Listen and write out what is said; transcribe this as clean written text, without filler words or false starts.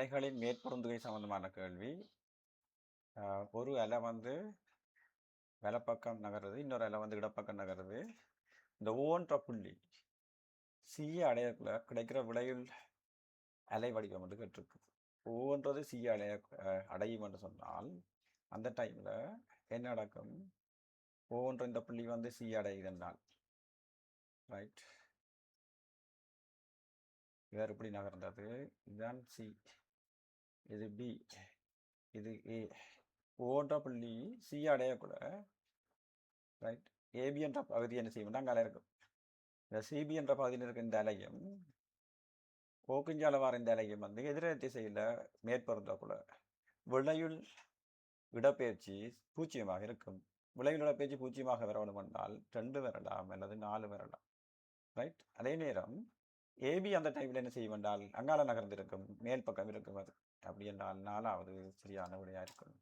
அலைகளின் மேற்பொருந்துகை சம்பந்தமான கேள்வி. ஒரு அலை வந்து வலப்பக்கம் நகருது, இன்னொரு அலை வந்து இடப்பக்கம் நகருது. இந்த ஓன்ற புள்ளி சியை அடையக்குள்ள கிடைக்கிற விளையுள் அலை வடிவம் வந்து கேட்டிருக்கு. ஒவ்வொன்றது சியை அடையும் என்று சொன்னால் அந்த டைம்ல என்ன நடக்கும்? ஒவ்வொன்று இந்த புள்ளி வந்து சியை அடையுதுன்றால் ரைட், வேறு இப்படி நகர்ந்தது. இதுதான் சி, இது பி, இது ஏ. ஒவ்வொன்ற புள்ளி சி அடையக்கூட ரைட் ஏபி என்ற பகுதி என்ன செய்யும்? அங்கே அலை இருக்கும். இந்த சிபி என்ற பகுதியில் இருக்க இந்த அலையும் போக்குஞ்சால வார இந்த அலையும் வந்து எதிர திசையில் மேற்பொருந்தக்கூட விளையுள் இடப்பெயர்ச்சி பூஜ்ஜியமாக இருக்கும். விளையுள் இடப்பெயர்ச்சி பூஜ்ஜியமாக வர வேண்டும் என்றால் 2 வரலாம் அல்லது 4 வரலாம். ரைட், அதே நேரம் ஏபி அந்த டைமில் என்ன செய்யும் என்றால் அங்கால நகர்ந்திருக்கும், மேல் பக்கம் இருக்கும். அது அப்படி என்றால் 4வது சரியான விடையாக இருக்கும்.